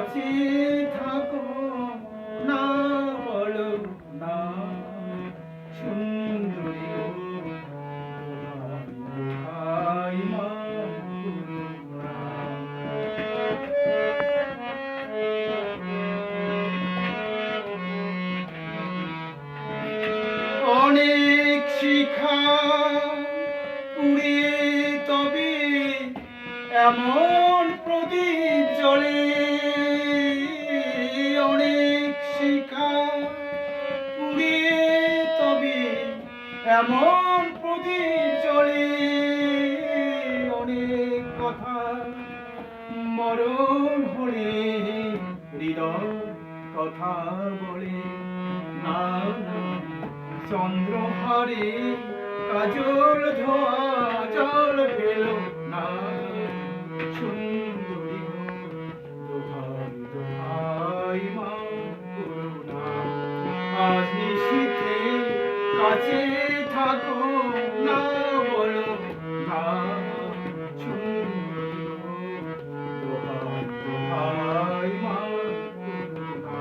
কাছে থাকো না বলো না সুন্দরী গো দোহাই মা করুণা। অনেক শিখা পুড়িয়ে তবে এমন প্রদীপ জ্বলে, অনেক শিখা পুড়িয়ে তবে এমন প্রদীপ জ্বলে, অনেক কথা মরণ হলে হৃদয় কথা বলে না না চন্দ্রহারে কাজল ধোয়া জল পেল না সুন্দরী গো দোহাই দোহাই মা করুণা। আজ নিশীথে কাছে থাকো না বলো না সুন্দরী গো দোহাই দোহাই মা করুণা।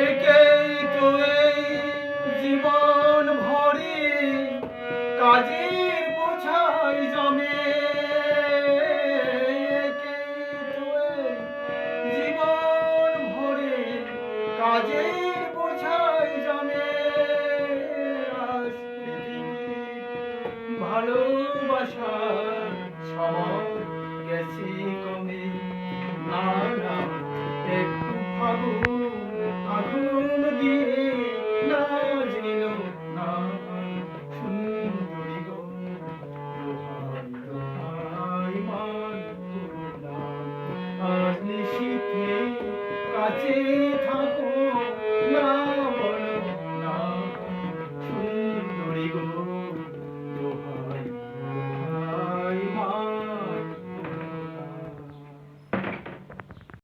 একেই তো এই জীবন ভরে কাজের বোঝাই জমে, একেই তো এই জীবন ভরে কাজের বোঝাই জমে। আজ পৃথিবীর ভালোবাসার সময় গেছে কমে না না একটু ভাবো